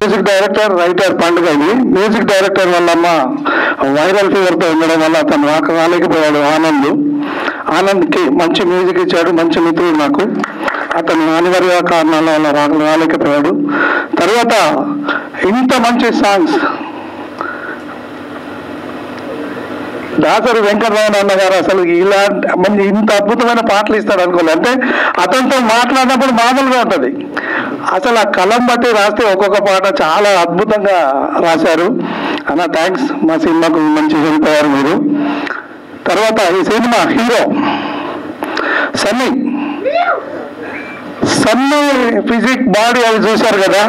Music director, writer పండుగ. ఇది music director Vallamma viral ఫీవర్తో ఉండడం వల్ల అతను రాలేకపోయాడు. ఆనంద్కి మంచి మ్యూజిక్ ఇచ్చాడు, మంచి మిత్రుడు నాకు. అతను అనివార్య కారణాల వల్ల రాలేకపోయాడు. తర్వాత ఇంత మంచి సాంగ్స్ దాసరి వెంకటరామన్ అన్న గారు అసలు ఇలాంటి ఇంత అద్భుతమైన పాటలు ఇస్తాడు అనుకోలేదు. అంటే అతనితో మాట్లాడినప్పుడు మామూలుగా ఉంటుంది, అసలు ఆ కలం బట్టి రాస్తే ఒక్కొక్క పాట చాలా అద్భుతంగా రాశారు అన్న. థ్యాంక్స్, మా సినిమాకు మంచి హెల్ప్ అయ్యారు మీరు. తర్వాత ఈ cinema hero Sunny physique body అవి చూశారు కదా,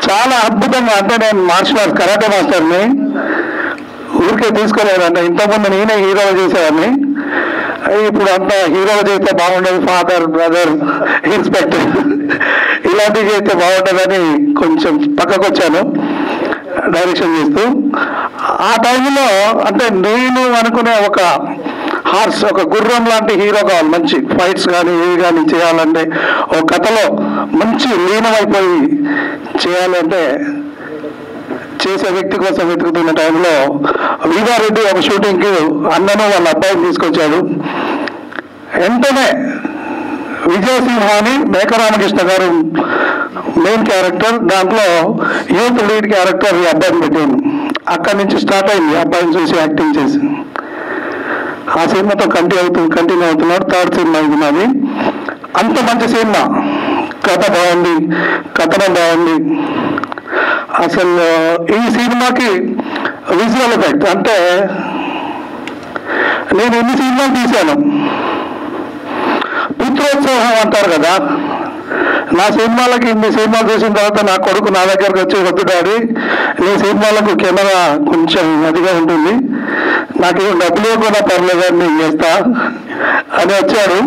చాలా అద్భుతంగా. అంటే నేను మార్షల్ ఆర్ట్స్ కరాటే మాస్టర్ని, ఊరికే తీసుకోలేదంటే ఇంతకుముందు నేనే హీరోగా చేసేవాడిని. ఇప్పుడు అంతా హీరోగా చేస్తే బాగుండదు, ఫాదర్, బ్రదర్, ఇన్స్పెక్టర్ ఇలాంటివి చేస్తే బాగుంటుందని కొంచెం పక్కకు వచ్చాను డైరెక్షన్ చేస్తూ. ఆ టైంలో అంటే నేను అనుకునే ఒక హార్స్, ఒక గుర్రం లాంటి హీరో కావాలి. మంచి ఫైట్స్ కానీ ఏవి కానీ చేయాలంటే, ఒక కథలో మంచి లీనమైపోయి చేయాలంటే చేసే వ్యక్తి కోసం వెతుకుతున్న టైంలో వీరారెడ్డి ఒక షూటింగ్కి అన్నను వాళ్ళ అబ్బాయిని తీసుకొచ్చాడు. వెంటనే విజయసింహ అని మేకరామకృష్ణ గారు మెయిన్ క్యారెక్టర్, దాంట్లో యూత్ లీడ్ క్యారెక్టర్ ఈ అబ్బాయిని పెట్టాను. అక్కడి నుంచి స్టార్ట్ అయింది అబ్బాయిని చూసి యాక్టింగ్ చేసి. ఆ సినిమాతో కంటిన్యూ అవుతున్నాడు. థర్డ్ సినిమా ఇది నాది. అంత మంచి సినిమా, కథ బాగుంది, కథనం బాగుంది. అసలు ఈ సినిమాకి విజువల్ ఎఫెక్ట్ అంటే నేను ఎన్ని సినిమాలు తీశాను. పుత్రోత్సవం అంటారు కదా, నా సినిమాలకి ఇన్ని సినిమాలు చూసిన తర్వాత నా కొడుకు నా దగ్గరకు వచ్చి, వద్దు డాడీ నీ సినిమాలకు కెమెరా కొంచెం అదిగా ఉంటుంది, నాకేం డబ్బులు కూడా పర్లేదు అని నేను చేస్తా అని వచ్చాడు.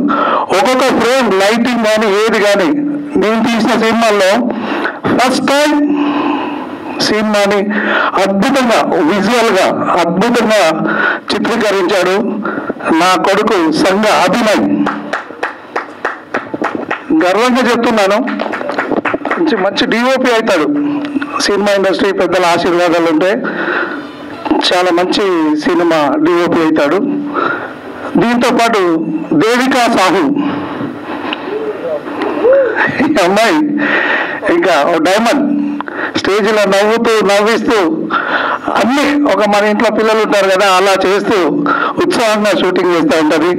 ఒక్కొక్క ఫ్రేమ్ లైటింగ్ కానీ ఏది కానీ నేను తీసిన సినిమాల్లో ఫస్ట్ టైం సినిమాని అద్భుతంగా విజువల్గా అద్భుతంగా చిత్రీకరించాడు నా కొడుకు సంఘ అభినయ్. గర్వంగా చెప్తున్నాను, మంచి డిఓపి అవుతాడు. సినిమా ఇండస్ట్రీ పెద్దల ఆశీర్వాదాలు ఉంటే చాలా మంచి సినిమా డిఓపి అవుతాడు. దీంతో పాటు దేవికా సాహు అమ్మాయి ఇంకా డైమండ్, స్టేజ్లో నవ్విస్తూ అన్ని ఒక మన ఇంట్లో పిల్లలు ఉంటారు కదా అలా చేస్తూ ఉత్సాహంగా షూటింగ్ చేస్తూ ఉంటుంది.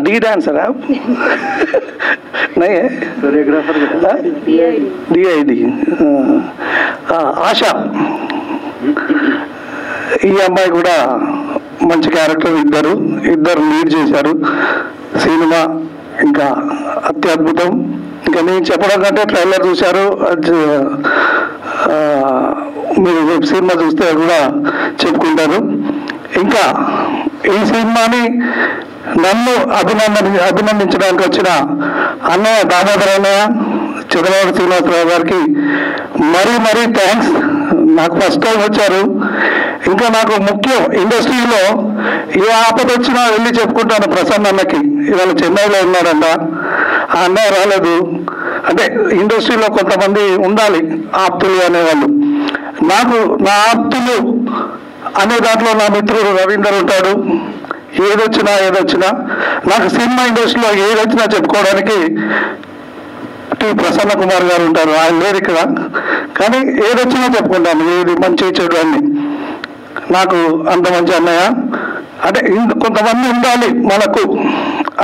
डी डांसर आप नहीं है, DID ఆశ. ఈ అమ్మాయి కూడా మంచి క్యారెక్టర్, ఇద్దరు లీడ్ చేశారు. సినిమా ఇంకా అత్యద్భుతం. ఇంకా నేను చెప్పడం కంటే ట్రైలర్ చూశారు, మీరు సినిమా చూస్తే కూడా చెప్పుకుంటారు. ఇంకా ఈ సినిమాని నన్ను అభినందించడానికి వచ్చిన అన్నయ్య దామోదర్ అన్నయ్య, చంద్రబాబు శ్రీనివాసరావు గారికి మరీ థ్యాంక్స్. నాకు ఫస్ట్ టైం వచ్చారు. ఇంకా నాకు ముఖ్యం, ఇండస్ట్రీలో ఏ ఆపద వచ్చినా వెళ్ళి చెప్పుకుంటాను ప్రసన్న అన్నకి. ఇవాళ చెన్నైలో ఉన్నాడంట, ఆ అన్నయ్య రాలేదు. అంటే ఇండస్ట్రీలో కొంతమంది ఉండాలి ఆప్తులు అనేవాళ్ళు. నాకు నా ఆప్తులు అనే దాంట్లో నా మిత్రుడు రవీందర్ ఉంటాడు. ఏదొచ్చినా నాకు సినిమా ఇండస్ట్రీలో ఏదొచ్చినా చెప్పుకోవడానికి టి ప్రసన్న కుమార్ గారు ఉంటారు. ఆయన లేరు ఇక్కడ, కానీ ఏదొచ్చినా చెప్పుకుంటాను, ఏది మంచి చెడు అని. నాకు అంత మంచి అన్నయ్య. అంటే కొంతమంది ఉండాలి మనకు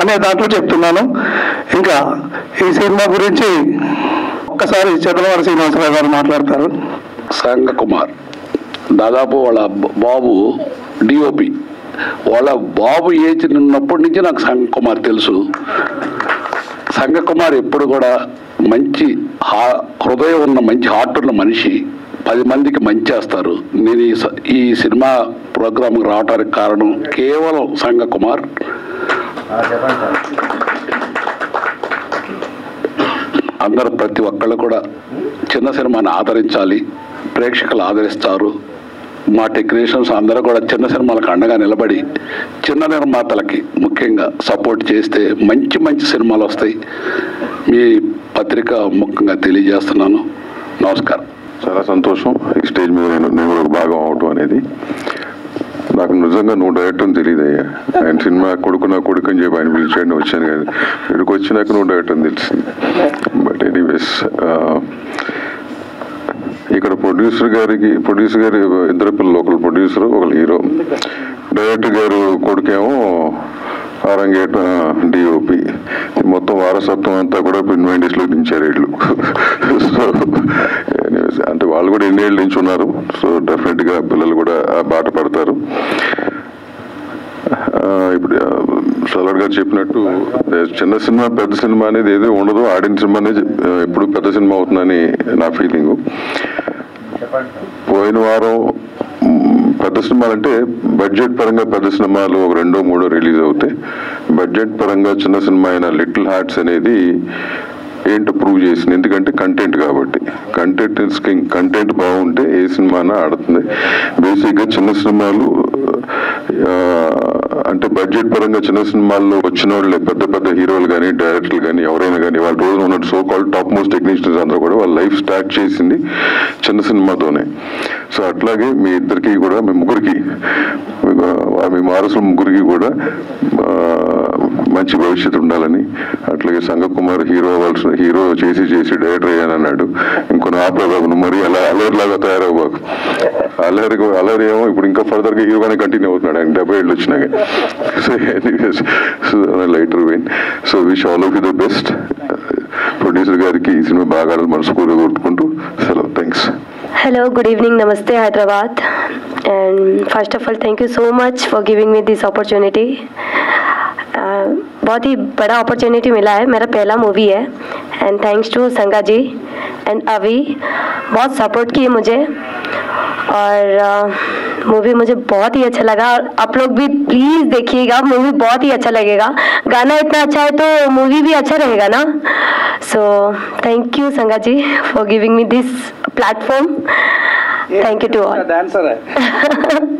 అనే దాంట్లో చెప్తున్నాను. ఇంకా ఈ సినిమా గురించి ఒక్కసారి చంద్రబాబు శ్రీనివాసరావు గారు మాట్లాడతారు. సంగకుమార్ దాదాపు వాళ్ళ బాబు డిఓపి, వాళ్ళ బాబు ఏజ్ ఉన్నప్పటి నుంచి నాకు సంగకుమార్ తెలుసు. సంగకుమార్ ఎప్పుడు కూడా మంచి హృదయం ఉన్న, మంచి హార్ట్ ఉన్న మనిషి. 10 మందికి మంచి చేస్తారు. నేను ఈ సినిమా ప్రోగ్రాంకి రావడానికి కారణం కేవలం సంగకుమార్. అందరూ ప్రతి ఒక్కళ్ళు కూడా చిన్న సినిమాని ఆదరించాలి, ప్రేక్షకులు ఆదరిస్తారు. మా టెక్నీషియన్స్ అందరూ కూడా చిన్న సినిమాలకు అండగా నిలబడి చిన్న నిర్మాతలకి ముఖ్యంగా సపోర్ట్ చేస్తే మంచి సినిమాలు వస్తాయి. మీ పత్రిక ముఖ్యంగా తెలియజేస్తున్నాను. నమస్కారం. చాలా సంతోషం ఈ స్టేజ్ మీద నేను కూడా ఒక భాగం అవటం అనేది. నాకు నిజంగా నువ్వు డైరెక్టర్ అని తెలియదు అయ్యా. ఆయన సినిమా కొడుకు నా కొడుకు అని చెప్పి ఆయన పిలిచాడు, వచ్చాను కానీ ఇక్కడికి వచ్చినాక నువ్వు డైరెక్టర్ అని తెలిసింది. బట్ ఎనీవేస్, ఇక్కడ ప్రొడ్యూసర్ గారు ఇద్దరు పిల్లలు, ఒకరు ప్రొడ్యూసర్ ఒకరు హీరో. డైరెక్టర్ గారు కొడుకేమో ఆరంగేట డిఓపి. మొత్తం వారసత్వం అంతా కూడా ఇన్వెంటీస్లో దించారు వీళ్ళు. సో అంటే వాళ్ళు కూడా ఎన్నేళ్ళు నుంచి ఉన్నారు. సో డెఫినెట్గా పిల్లలు కూడా ఆ బాట పడతారు. ఇప్పుడు సలార్ గారు చెప్పినట్టు చిన్న సినిమా పెద్ద సినిమా అనేది ఏదో ఉండదు. ఆడిన సినిమా అనేది ఎప్పుడు పెద్ద సినిమా అవుతుందని నా ఫీలింగు. పోయిన వారం పెద్ద సినిమాలు అంటే బడ్జెట్ పరంగా పెద్ద సినిమాలు ఒక 2-3 రిలీజ్ అవుతాయి. బడ్జెట్ పరంగా చిన్న సినిమా అయిన లిటిల్ హార్ట్స్ అనేది ఏంటో ప్రూవ్ చేసింది. ఎందుకంటే కంటెంట్ కాబట్టి. కంటెంట్ బాగుంటే ఏ సినిమానా ఆడుతుంది. బేసిక్గా చిన్న సినిమాలు అంటే బడ్జెట్ పరంగా చిన్న సినిమాల్లో వచ్చిన వాళ్ళే పెద్ద పెద్ద హీరోలు కానీ డైరెక్టర్లు కానీ ఎవరైనా కానీ వాళ్ళ రోజున ఉన్నట్టు so called top most technicians అందరూ కూడా వాళ్ళ లైఫ్ స్టార్ట్ చేసింది చిన్న సినిమాతోనే. సో అట్లాగే మీ ఇద్దరికి కూడా, మీ ముగ్గురికి, మీ వారసుల ముగ్గురికి కూడా మంచి భవిష్యత్తు ఉండాలని, అట్లాగే సంగకుమార్ హీరో చేసి డైరెక్టర్ అయ్యానన్నాడు. ఇంకొన్ని ఆపలేబాబు, మరి అలా అలరిలాగా తయారవ్వబాకు. అలరి ఏమో ఇప్పుడు ఇంకా ఫర్దర్గా హీరోగానే కంటిన్యూ అవుతున్నాడు. ఆయన 70 ఏళ్ళు వచ్చినాక. So anyways, lighter vein. So wish all of you the best. Producer గారికి ఈ సినిమా బాగా ఆడాలి మనస్ఫూర్తిగా కోరుకుంటూ సెలవు. Thanks. Hello, good evening, Namaste Hyderabad, and first of all thank you so much for giving me this opportunity. बहुत ही बड़ा अपॉर्चुनिटी मिला है, मेरा पहला मूवी है एंड थैंक्स टू संगा जी एंड अभी बहुत सपोर्ट किए मुझे और मूवी मुझे बहुत ही अच्छा लगा और आप लोग भी प्लीज़ देखिएगा, मूवी बहुत ही अच्छा लगेगा. गाना इतना अच्छा है तो मूवी भी अच्छा रहेगा ना. सो thank you Sanga ji for giving me this platform. Thank you to all.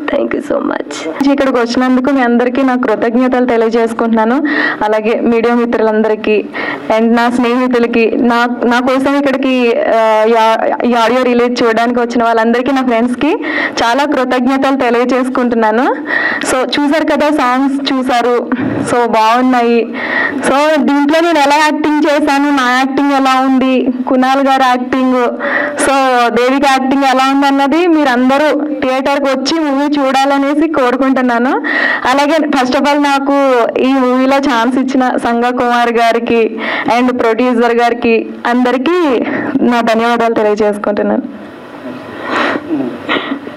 Thank you so much. ఇక్కడికి వచ్చినందుకు మీ అందరికీ నా కృతజ్ఞతలు తెలియజేసుకుంటున్నాను. అలాగే మీడియా మిత్రులందరికీ అండ్ నా స్నేహితులకి, నా కోసం ఇక్కడికి ఈ ఆడియో రిలీజ్ చూడడానికి వచ్చిన వాళ్ళందరికీ, నా ఫ్రెండ్స్కి చాలా కృతజ్ఞతలు తెలియజేసుకుంటున్నాను. సో చూసారు కదా, సాంగ్స్ చూసారు, సో బాగున్నాయి. సో దీంట్లో నేను ఎలా యాక్టింగ్ చేశాను, నా యాక్టింగ్ ఎలా ఉంది, కునాల్ గారి యాక్టింగ్, సో దేవిక యాక్టింగ్ ఎలా ఉంది అన్నది మీరందరూ థియేటర్కి వచ్చి మూవీ చూడాలనేసి కోరుకుంటున్నాను. అలాగే ఫస్ట్ ఆఫ్ ఆల్ నాకు ఈ మూవీలో ఛాన్స్ ఇచ్చిన సంగా కుమార్ గారికి అండ్ ప్రొడ్యూసర్ గారికి అందరికీ నా ధన్యవాదాలు తెలియజేసుకుంటున్నాను.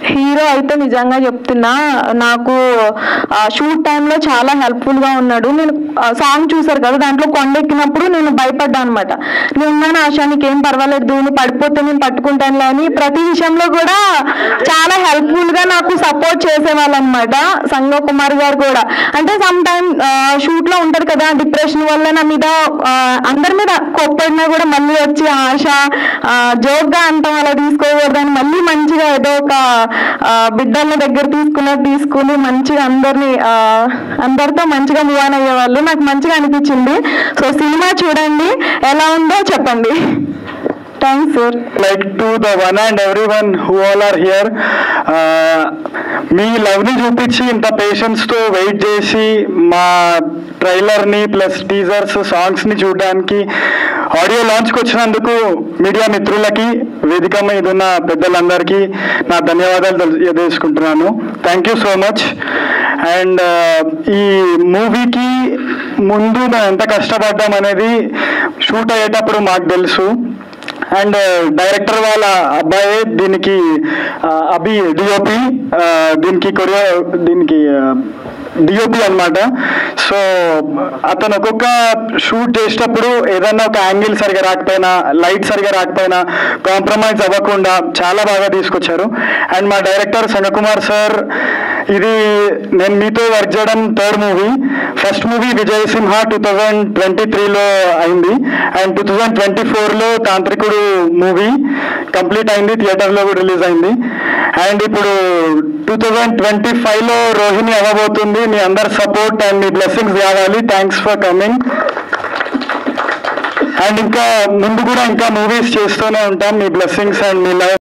హీరో అయితే నిజంగా చెప్తున్నా, నాకు షూట్ టైంలో చాలా హెల్ప్ఫుల్గా ఉన్నాడు. నేను సాంగ్ చూసారు కదా, దాంట్లో కొండెక్కినప్పుడు నేను భయపడ్డా అనమాట. నేను ఉన్నాను ఆశా, నీకేం పర్వాలేదు, నువ్వు పడిపోతే నేను పట్టుకుంటానులే అని ప్రతి విషయంలో కూడా చాలా హెల్ప్ఫుల్గా నాకు సపోర్ట్ చేసేవాళ్ళు అనమాట. సంగా కుమార్ గారు కూడా అంటే సమ్ టైమ్ షూట్లో ఉంటారు కదా, డిప్రెషన్ వల్ల నా మీద అందరి మీద కోప్పడినా కూడా మళ్ళీ వచ్చి ఆశ జోక్గా అంటాం అలా తీసుకోకూడదని మళ్ళీ మంచిగా ఏదో ఒక బిడ్డల దగ్గర తీసుకుని మంచిగా అందరితో మంచిగా మూవ్ ఆన్ అయ్యేవాళ్ళు. నాకు మంచిగా అనిపించింది. సో సినిమా చూడండి, ఎలా ఉందో చెప్పండి. Thanks sir. Like to the one and every one who all are here, మీ లవ్ని చూపించి ఇంత పేషెన్స్తో వెయిట్ చేసి మా ట్రైలర్ని ప్లస్ టీజర్స్ సాంగ్స్ని చూడడానికి ఆడియో లాంచ్కి వచ్చినందుకు మీడియా మిత్రులకి, వేదిక మీద ఉన్న పెద్దలందరికీ నా ధన్యవాదాలు తెలియజేసుకుంటున్నాను. Thank you so much. And ఈ మూవీకి ముందు మేము ఎంత కష్టపడ్డాం అనేది షూట్ అయ్యేటప్పుడు మాకు తెలుసు. అండ్ డైరెక్టర్ వాళ్ళ అబ్బాయి దీనికి అభి డిఓపి, దీనికి డిఓపి అనమాట. సో అతను ఒక్కొక్క షూట్ చేసేటప్పుడు ఏదన్నా ఒక యాంగిల్ సరిగా రాకపోయినా, లైట్ సరిగా రాకపోయినా కాంప్రమైజ్ అవ్వకుండా చాలా బాగా తీసుకొచ్చారు. అండ్ మా డైరెక్టర్ సంగకుమార్ సార్, ఇది నేను మీతో వర్క్ చేయడం 3rd movie. First movie Vijayasimha 2023లో అయింది అండ్ 2024లో తాంత్రికుడు మూవీ కంప్లీట్ అయింది, థియేటర్లో కూడా రిలీజ్ అయింది. అండ్ ఇప్పుడు 2025లో రోహిణి అవ్వబోతుంది. మీ అందరి సపోర్ట్ అండ్ మీ బ్లెస్సింగ్స్ కావాలి. Thanks for coming. అండ్ ఇంకా ముందు కూడా ఇంకా మూవీస్ చేస్తూనే ఉంటాం. మీ బ్లెస్సింగ్స్ అండ్ మీ లవ్